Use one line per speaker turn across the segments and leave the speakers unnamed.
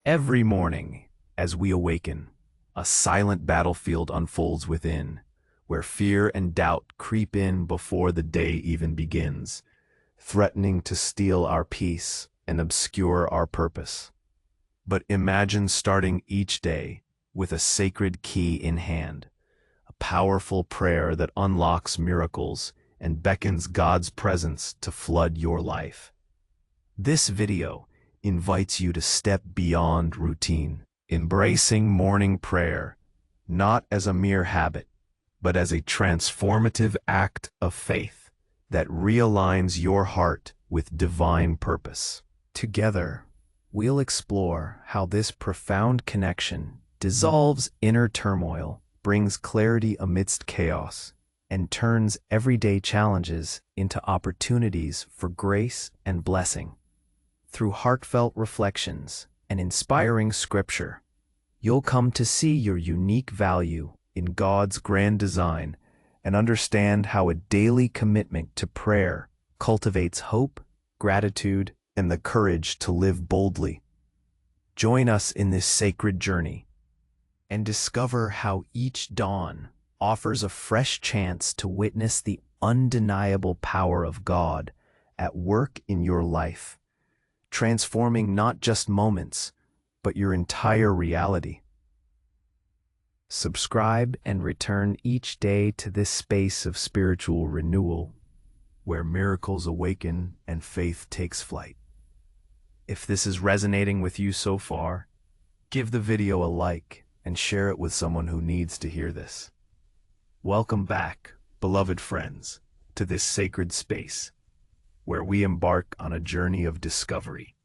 Every morning, as we awaken, a silent battlefield unfolds within, where fear and doubt creep in before the day even begins, threatening to steal our peace and obscure our purpose. But imagine starting each day with a sacred key in hand, a powerful prayer that unlocks miracles and beckons God's presence to flood your life. This video invites you to step beyond routine, embracing morning prayer, not as a mere habit, but as a transformative act of faith that realigns your heart with divine purpose. Together, we'll explore how this profound connection dissolves inner turmoil, brings clarity amidst chaos, and turns everyday challenges into opportunities for grace and blessing. Through heartfelt reflections and inspiring scripture, you'll come to see your unique value in God's grand design and understand how a daily commitment to prayer cultivates hope, gratitude, and the courage to live boldly. Join us in this sacred journey and discover how each dawn offers a fresh chance to witness the undeniable power of God at work in your life, transforming not just moments, but your entire reality. Subscribe and return each day to this space of spiritual renewal, where miracles awaken and faith takes flight. If this is resonating with you so far, give the video a like and share it with someone who needs to hear this. Welcome back, beloved friends, to this sacred space, where we embark on a journey of discovery,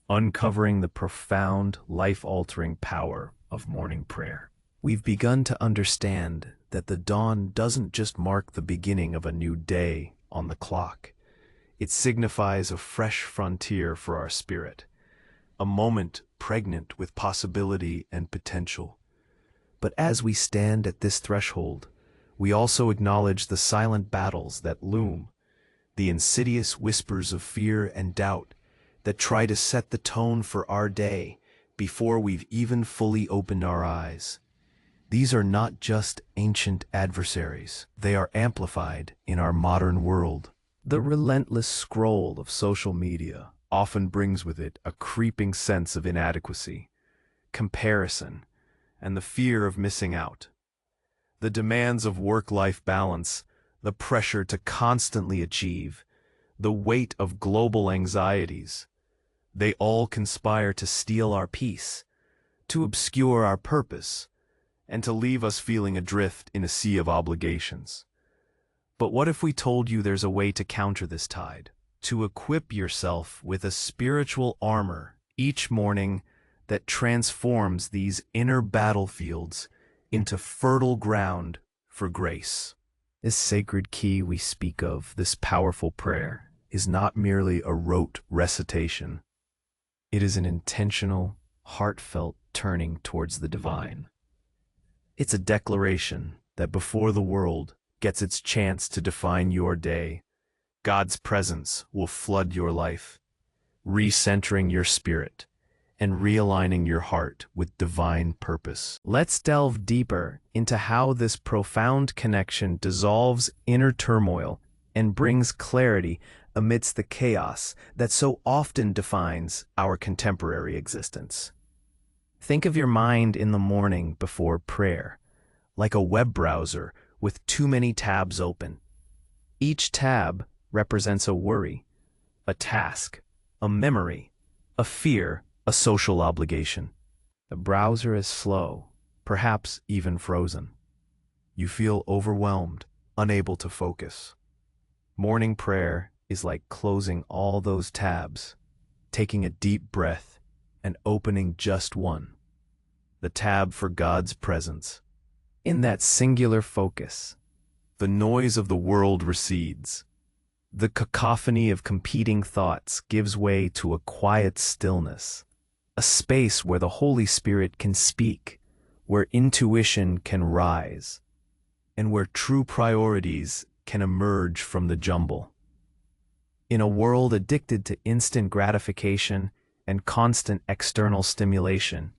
uncovering the profound, life-altering power of morning prayer. We've begun to understand that the dawn doesn't just mark the beginning of a new day on the clock. It signifies a fresh frontier for our spirit, a moment pregnant with possibility and potential. But as we stand at this threshold, we also acknowledge the silent battles that loom, the insidious whispers of fear and doubt that try to set the tone for our day before we've even fully opened our eyes. These are not just ancient adversaries, they are amplified in our modern world. The relentless scroll of social media often brings with it a creeping sense of inadequacy, comparison, and the fear of missing out. The demands of work-life balance, the pressure to constantly achieve, the weight of global anxieties, they all conspire to steal our peace, to obscure our purpose, and to leave us feeling adrift in a sea of obligations. But what if we told you there's a way to counter this tide, to equip yourself with a spiritual armor each morning that transforms these inner battlefields into fertile ground for grace? This sacred key we speak of, this powerful prayer, is not merely a rote recitation. It is an intentional, heartfelt turning towards the divine. It's a declaration that before the world gets its chance to define your day, God's presence will flood your life, recentering your spirit and realigning your heart with divine purpose. Let's delve deeper into how this profound connection dissolves inner turmoil and brings clarity amidst the chaos that so often defines our contemporary existence. Think of your mind in the morning before prayer, like a web browser with too many tabs open. Each tab represents a worry, a task, a memory, a fear, a social obligation. The browser is slow, perhaps even frozen. You feel overwhelmed, unable to focus. Morning prayer is like closing all those tabs, taking a deep breath, and opening just one, the tab for God's presence. In that singular focus, the noise of the world recedes. The cacophony of competing thoughts gives way to a quiet stillness, a space where the Holy Spirit can speak, where intuition can rise, and where true priorities can emerge from the jumble. In a world addicted to instant gratification, and constant external stimulation,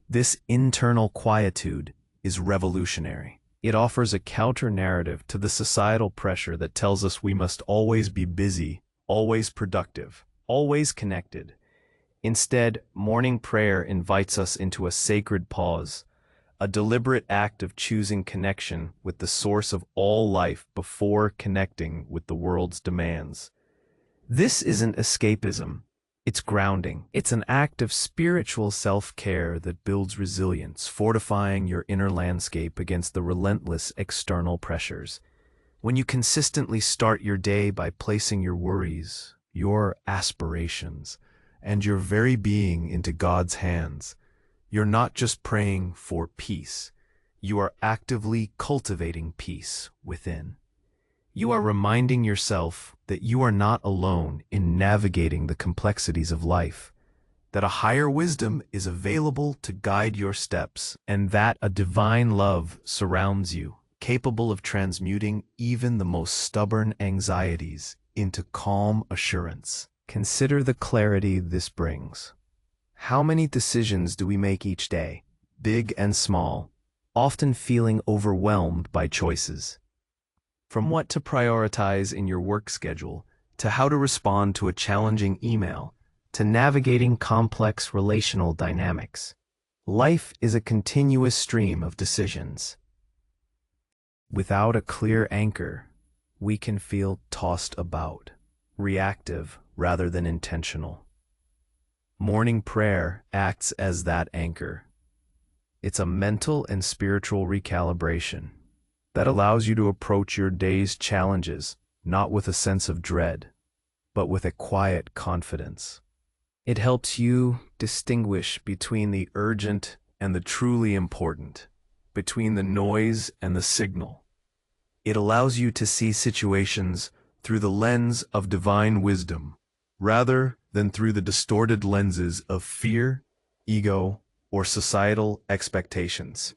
this internal quietude is revolutionary. It offers a counter-narrative to the societal pressure that tells us we must always be busy, always productive, always connected. Instead, morning prayer invites us into a sacred pause, a deliberate act of choosing connection with the source of all life before connecting with the world's demands. This isn't escapism, it's grounding. It's an act of spiritual self-care that builds resilience, fortifying your inner landscape against the relentless external pressures. When you consistently start your day by placing your worries, your aspirations, and your very being into God's hands, you're not just praying for peace, you are actively cultivating peace within. You are reminding yourself that you are not alone in navigating the complexities of life, that a higher wisdom is available to guide your steps, and that a divine love surrounds you, capable of transmuting even the most stubborn anxieties into calm assurance. Consider the clarity this brings. How many decisions do we make each day, big and small, often feeling overwhelmed by choices? From what to prioritize in your work schedule, to how to respond to a challenging email, to navigating complex relational dynamics. Life is a continuous stream of decisions. Without a clear anchor, we can feel tossed about, reactive rather than intentional. Morning prayer acts as that anchor. It's a mental and spiritual recalibration that allows you to approach your day's challenges not with a sense of dread, but with a quiet confidence. It helps you distinguish between the urgent and the truly important, between the noise and the signal. It allows you to see situations through the lens of divine wisdom, rather than through the distorted lenses of fear, ego, or societal expectations.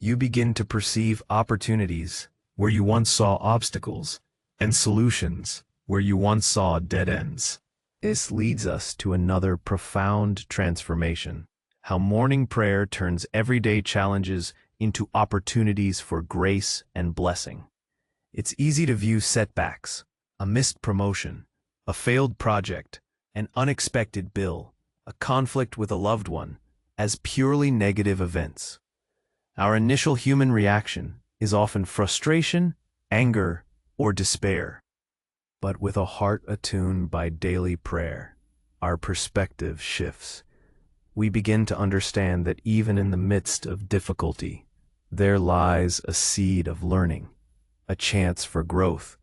You begin to perceive opportunities where you once saw obstacles, and solutions where you once saw dead ends. This leads us to another profound transformation: how morning prayer turns everyday challenges into opportunities for grace and blessing. It's easy to view setbacks, a missed promotion, a failed project, an unexpected bill, a conflict with a loved one, as purely negative events. Our initial human reaction is often frustration, anger, or despair. But with a heart attuned by daily prayer, our perspective shifts. We begin to understand that even in the midst of difficulty, there lies a seed of learning, a chance for growth,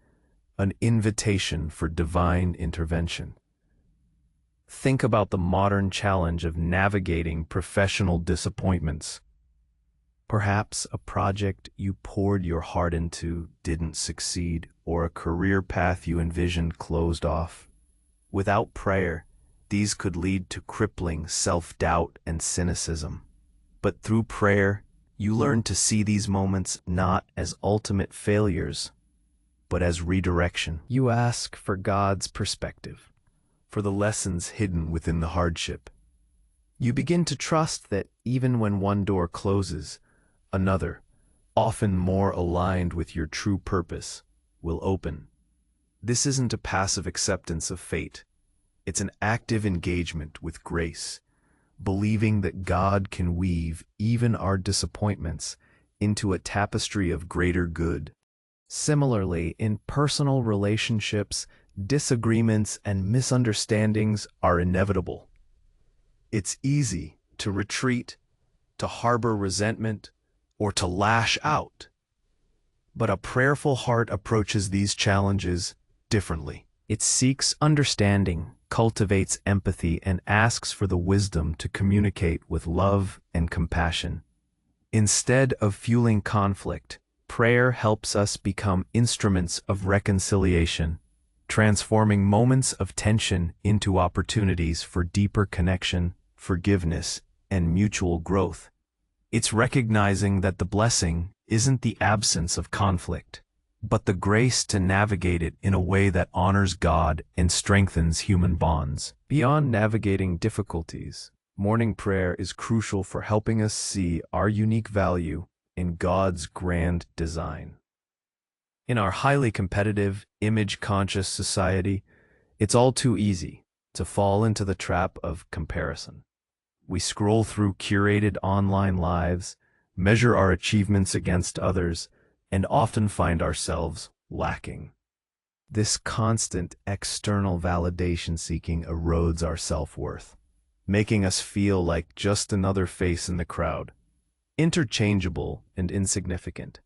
an invitation for divine intervention. Think about the modern challenge of navigating professional disappointments. Perhaps a project you poured your heart into didn't succeed, or a career path you envisioned closed off. Without prayer, these could lead to crippling self-doubt and cynicism. But through prayer, you learn to see these moments not as ultimate failures, but as redirection. You ask for God's perspective, for the lessons hidden within the hardship. You begin to trust that even when one door closes, another, often more aligned with your true purpose, will open. This isn't a passive acceptance of fate. It's an active engagement with grace, believing that God can weave even our disappointments into a tapestry of greater good. Similarly, in personal relationships, disagreements and misunderstandings are inevitable. It's easy to retreat, to harbor resentment, or to lash out. But a prayerful heart approaches these challenges differently. It seeks understanding, cultivates empathy, and asks for the wisdom to communicate with love and compassion. Instead of fueling conflict, prayer helps us become instruments of reconciliation, transforming moments of tension into opportunities for deeper connection, forgiveness, and mutual growth. It's recognizing that the blessing isn't the absence of conflict, but the grace to navigate it in a way that honors God and strengthens human bonds. Beyond navigating difficulties, morning prayer is crucial for helping us see our unique value in God's grand design. In our highly competitive, image-conscious society, it's all too easy to fall into the trap of comparison. We scroll through curated online lives, measure our achievements against others, and often find ourselves lacking. This constant external validation seeking erodes our self-worth, making us feel like just another face in the crowd, interchangeable and insignificant.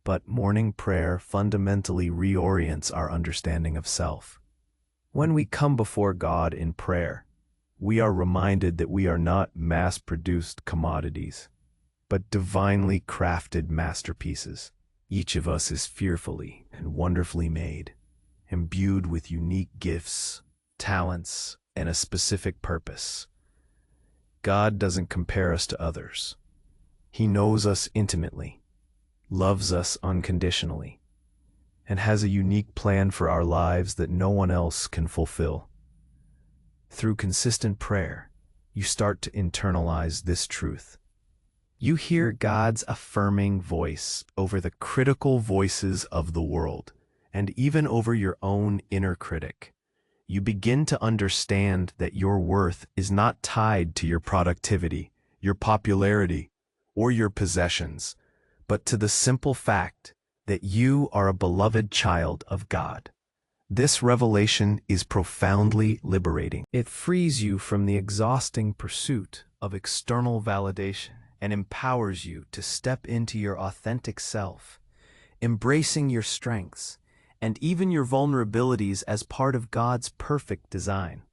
But morning prayer fundamentally reorients our understanding of self. When we come before God in prayer, we are reminded that we are not mass-produced commodities, but divinely crafted masterpieces. Each of us is fearfully and wonderfully made, imbued with unique gifts, talents, and a specific purpose. God doesn't compare us to others. He knows us intimately, loves us unconditionally, and has a unique plan for our lives that no one else can fulfill. Through consistent prayer, you start to internalize this truth. You hear God's affirming voice over the critical voices of the world, and even over your own inner critic. You begin to understand that your worth is not tied to your productivity, your popularity, or your possessions, but to the simple fact that you are a beloved child of God. This revelation is profoundly liberating. It frees you from the exhausting pursuit of external validation and empowers you to step into your authentic self, embracing your strengths and even your vulnerabilities as part of God's perfect design.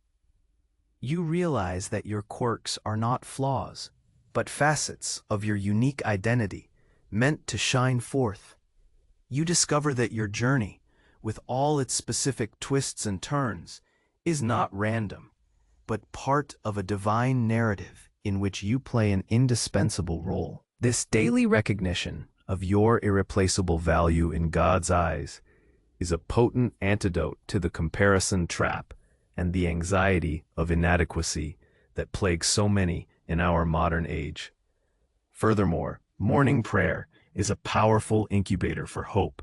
You realize that your quirks are not flaws, but facets of your unique identity, meant to shine forth. You discover that your journey, with all its specific twists and turns, is not random, but part of a divine narrative in which you play an indispensable role. This daily recognition of your irreplaceable value in God's eyes is a potent antidote to the comparison trap and the anxiety of inadequacy that plagues so many in our modern age. Furthermore, morning prayer is a powerful incubator for hope,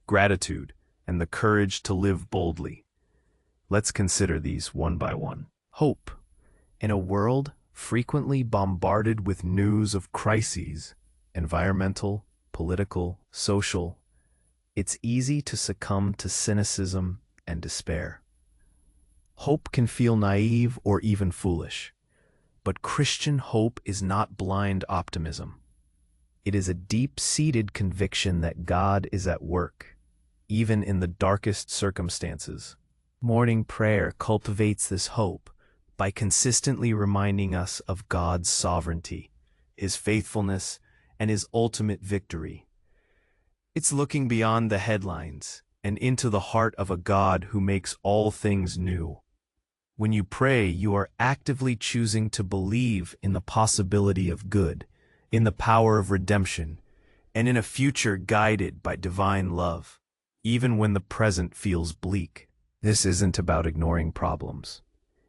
gratitude, and the courage to live boldly. Let's consider these one by one. Hope. In a world frequently bombarded with news of crises, environmental, political, social, it's easy to succumb to cynicism and despair. Hope can feel naive or even foolish, but Christian hope is not blind optimism. It is a deep-seated conviction that God is at work, even in the darkest circumstances. Morning prayer cultivates this hope by consistently reminding us of God's sovereignty, His faithfulness, and His ultimate victory. It's looking beyond the headlines and into the heart of a God who makes all things new. When you pray, you are actively choosing to believe in the possibility of good, in the power of redemption, and in a future guided by divine love, even when the present feels bleak. This isn't about ignoring problems.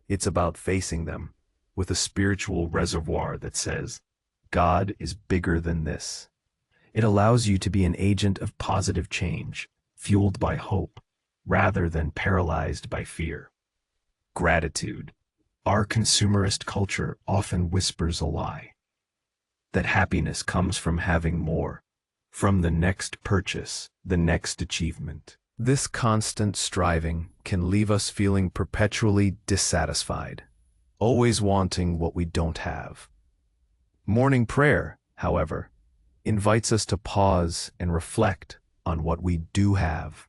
It's about facing them with a spiritual reservoir that says, God is bigger than this. It allows you to be an agent of positive change, fueled by hope, rather than paralyzed by fear. Gratitude. Our consumerist culture often whispers a lie, that happiness comes from having more, from the next purchase, the next achievement. This constant striving can leave us feeling perpetually dissatisfied, always wanting what we don't have. Morning prayer, however, invites us to pause and reflect on what we do have.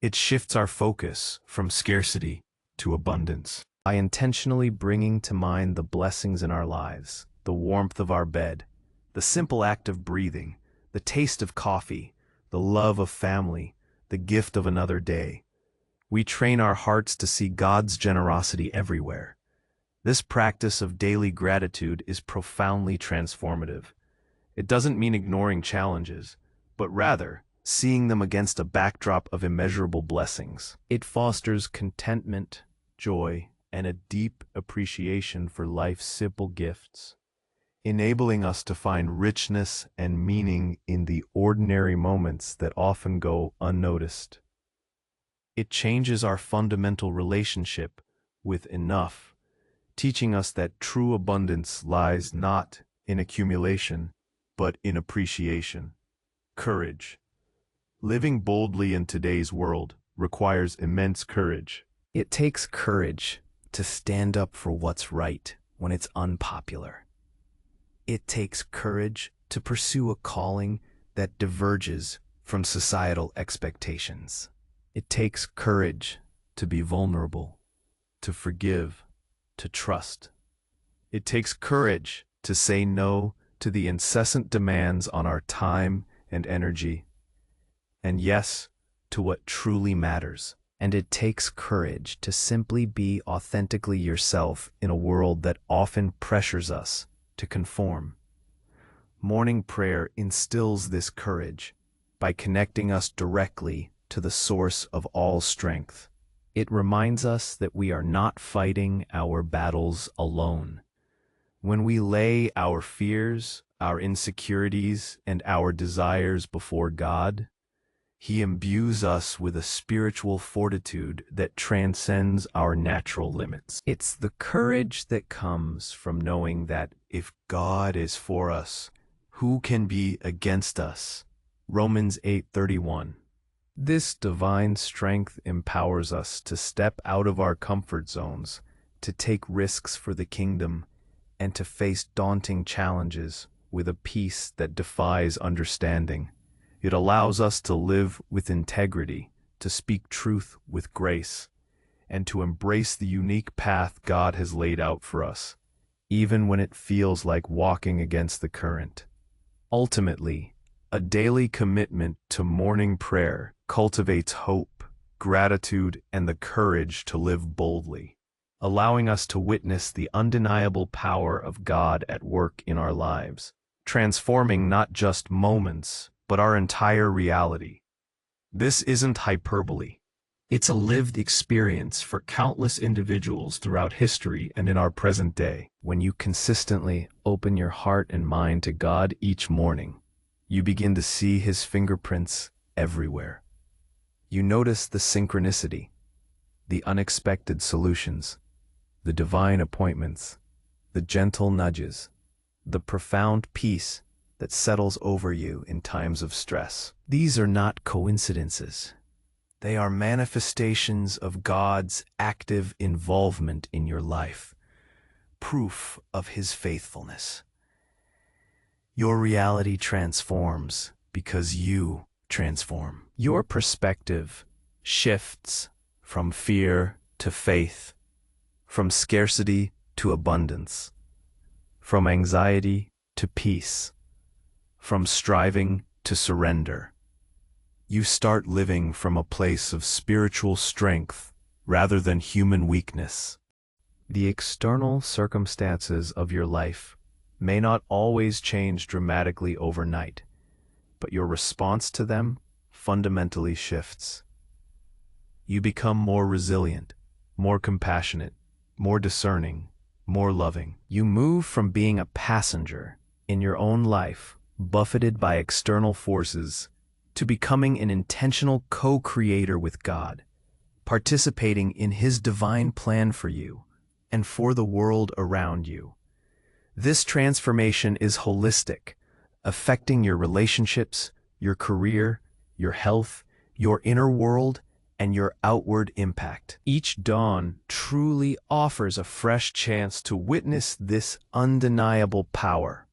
It shifts our focus from scarcity to abundance by intentionally bringing to mind the blessings in our lives, the warmth of our bed, the simple act of breathing, the taste of coffee, the love of family, the gift of another day. We train our hearts to see God's generosity everywhere. This practice of daily gratitude is profoundly transformative. It doesn't mean ignoring challenges, but rather seeing them against a backdrop of immeasurable blessings. It fosters contentment, joy, and a deep appreciation for life's simple gifts, enabling us to find richness and meaning in the ordinary moments that often go unnoticed. It changes our fundamental relationship with enough, teaching us that true abundance lies not in accumulation, but in appreciation. Courage. Living boldly in today's world requires immense courage. It takes courage to stand up for what's right when it's unpopular. It takes courage to pursue a calling that diverges from societal expectations. It takes courage to be vulnerable, to forgive, to trust. It takes courage to say no to the incessant demands on our time and energy, and yes, to what truly matters. And it takes courage to simply be authentically yourself in a world that often pressures us to conform. Morning prayer instills this courage by connecting us directly to the source of all strength. It reminds us that we are not fighting our battles alone. When we lay our fears, our insecurities, and our desires before God, He imbues us with a spiritual fortitude that transcends our natural limits. It's the courage that comes from knowing that if God is for us, who can be against us? Romans 8:31. This divine strength empowers us to step out of our comfort zones, to take risks for the kingdom, and to face daunting challenges with a peace that defies understanding. It allows us to live with integrity, to speak truth with grace, and to embrace the unique path God has laid out for us, even when it feels like walking against the current. Ultimately, a daily commitment to morning prayer cultivates hope, gratitude, and the courage to live boldly, allowing us to witness the undeniable power of God at work in our lives, transforming not just moments, but our entire reality. This isn't hyperbole. It's a lived experience for countless individuals throughout history and in our present day. When you consistently open your heart and mind to God each morning, you begin to see His fingerprints everywhere. You notice the synchronicity, the unexpected solutions, the divine appointments, the gentle nudges, the profound peace that settles over you in times of stress. These are not coincidences. They are manifestations of God's active involvement in your life, proof of His faithfulness. Your reality transforms because you transform. Your perspective shifts from fear to faith, from scarcity to abundance, from anxiety to peace, from striving to surrender. You start living from a place of spiritual strength rather than human weakness. The external circumstances of your life may not always change dramatically overnight, but your response to them fundamentally shifts. You become more resilient, more compassionate, more discerning, more loving. You move from being a passenger in your own life, buffeted by external forces, to becoming an intentional co-creator with God, participating in His divine plan for you and for the world around you. This transformation is holistic, affecting your relationships, your career, your health, your inner world, and your outward impact. Each dawn truly offers a fresh chance to witness this undeniable power,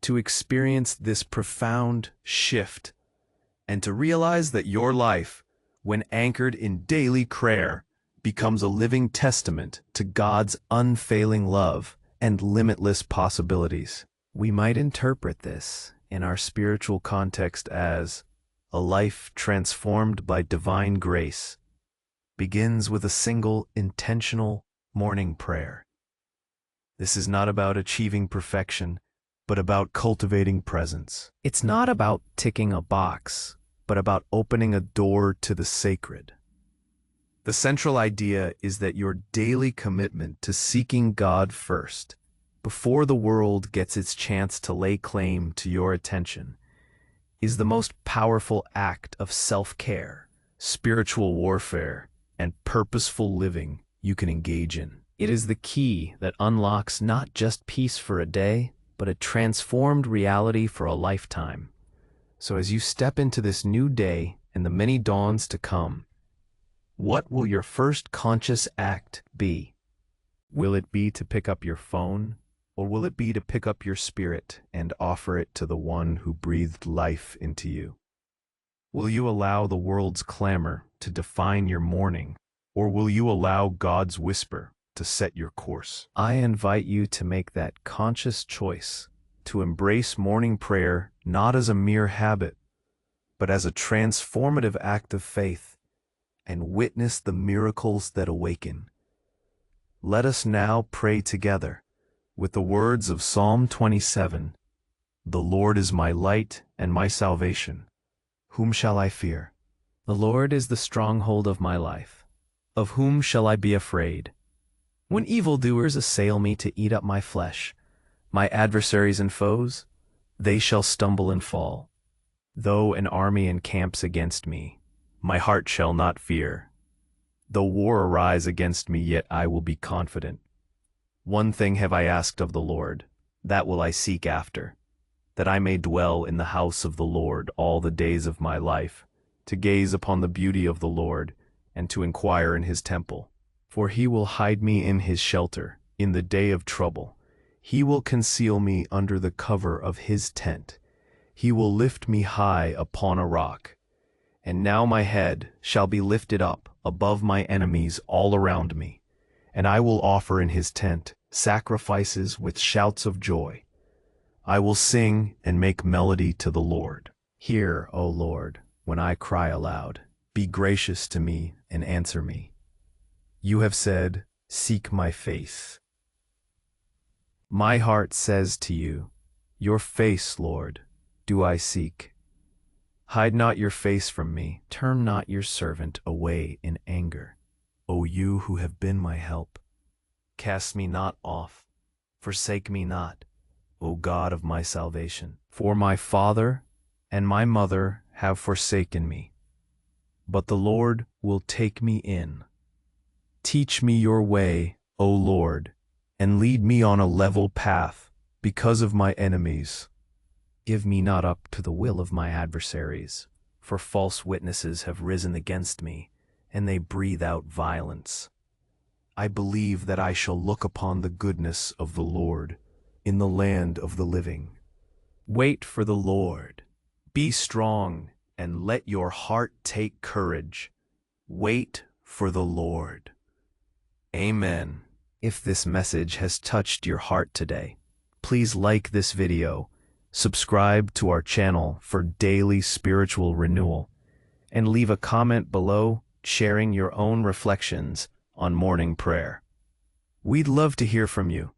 to experience this profound shift, and to realize that your life, when anchored in daily prayer, becomes a living testament to God's unfailing love and limitless possibilities. We might interpret this in our spiritual context as a life transformed by divine grace begins with a single intentional morning prayer. This is not about achieving perfection, but about cultivating presence. It's not about ticking a box, but about opening a door to the sacred. The central idea is that your daily commitment to seeking God first, before the world gets its chance to lay claim to your attention, is the most powerful act of self-care, spiritual warfare, and purposeful living you can engage in. It is the key that unlocks not just peace for a day, but a transformed reality for a lifetime. So as you step into this new day and the many dawns to come, what will your first conscious act be? Will it be to pick up your phone, or will it be to pick up your spirit and offer it to the one who breathed life into you? Will you allow the world's clamor to define your morning, or will you allow God's whisper to set your course? I invite you to make that conscious choice, to embrace morning prayer not as a mere habit, but as a transformative act of faith, and witness the miracles that awaken. Let us now pray together with the words of Psalm 27, "The Lord is my light and my salvation. Whom shall I fear? The Lord is the stronghold of my life. Of whom shall I be afraid? When evildoers assail me to eat up my flesh, my adversaries and foes, they shall stumble and fall. Though an army encamps against me, my heart shall not fear. Though war arise against me, yet I will be confident. One thing have I asked of the Lord, that will I seek after, that I may dwell in the house of the Lord all the days of my life, to gaze upon the beauty of the Lord, and to inquire in his temple. For he will hide me in his shelter in the day of trouble. He will conceal me under the cover of his tent. He will lift me high upon a rock. And now my head shall be lifted up above my enemies all around me, and I will offer in his tent sacrifices with shouts of joy. I will sing and make melody to the Lord. Hear, O Lord, when I cry aloud. Be gracious to me and answer me. You have said, seek my face. My heart says to you, your face, Lord, do I seek. Hide not your face from me, turn not your servant away in anger. O you who have been my help, cast me not off, forsake me not, O God of my salvation. For my father and my mother have forsaken me, but the Lord will take me in. Teach me your way, O Lord, and lead me on a level path because of my enemies. Give me not up to the will of my adversaries, for false witnesses have risen against me, and they breathe out violence. I believe that I shall look upon the goodness of the Lord in the land of the living. Wait for the Lord. Be strong, and let your heart take courage. Wait for the Lord. Amen. If this message has touched your heart today, please like this video, subscribe to our channel for daily spiritual renewal, and leave a comment below sharing your own reflections on morning prayer. We'd love to hear from you.